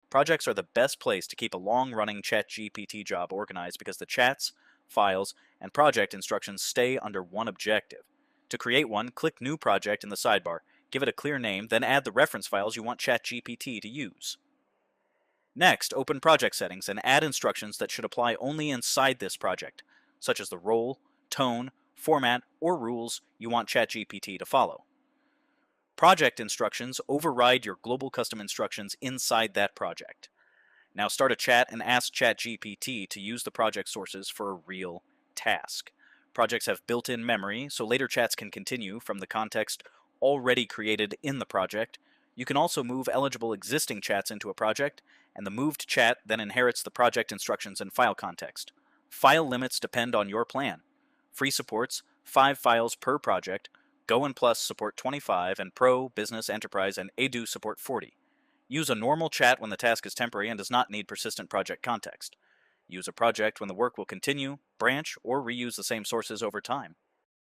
Projects are the best place to keep a long-running ChatGPT job organized because the chats, files, and project instructions stay under one objective. To create one, click New Project in the sidebar, give it a clear name, then add the reference files you want ChatGPT to use. Next, open Project Settings and add instructions that should apply only inside this project, such as the role, tone, format, or rules you want ChatGPT to follow. Project instructions override your global custom instructions inside that project. Now start a chat and ask ChatGPT to use the project sources for a real task. Projects have built-in memory, so later chats can continue from the context already created in the project. You can also move eligible existing chats into a project, and the moved chat then inherits the project instructions and file context. File limits depend on your plan. Free supports 5 files per project, Go and Plus support 25, and Pro, Business, Enterprise, and Edu support 40. Use a normal chat when the task is temporary and does not need persistent project context. Use a project when the work will continue, branch, or reuse the same sources over time.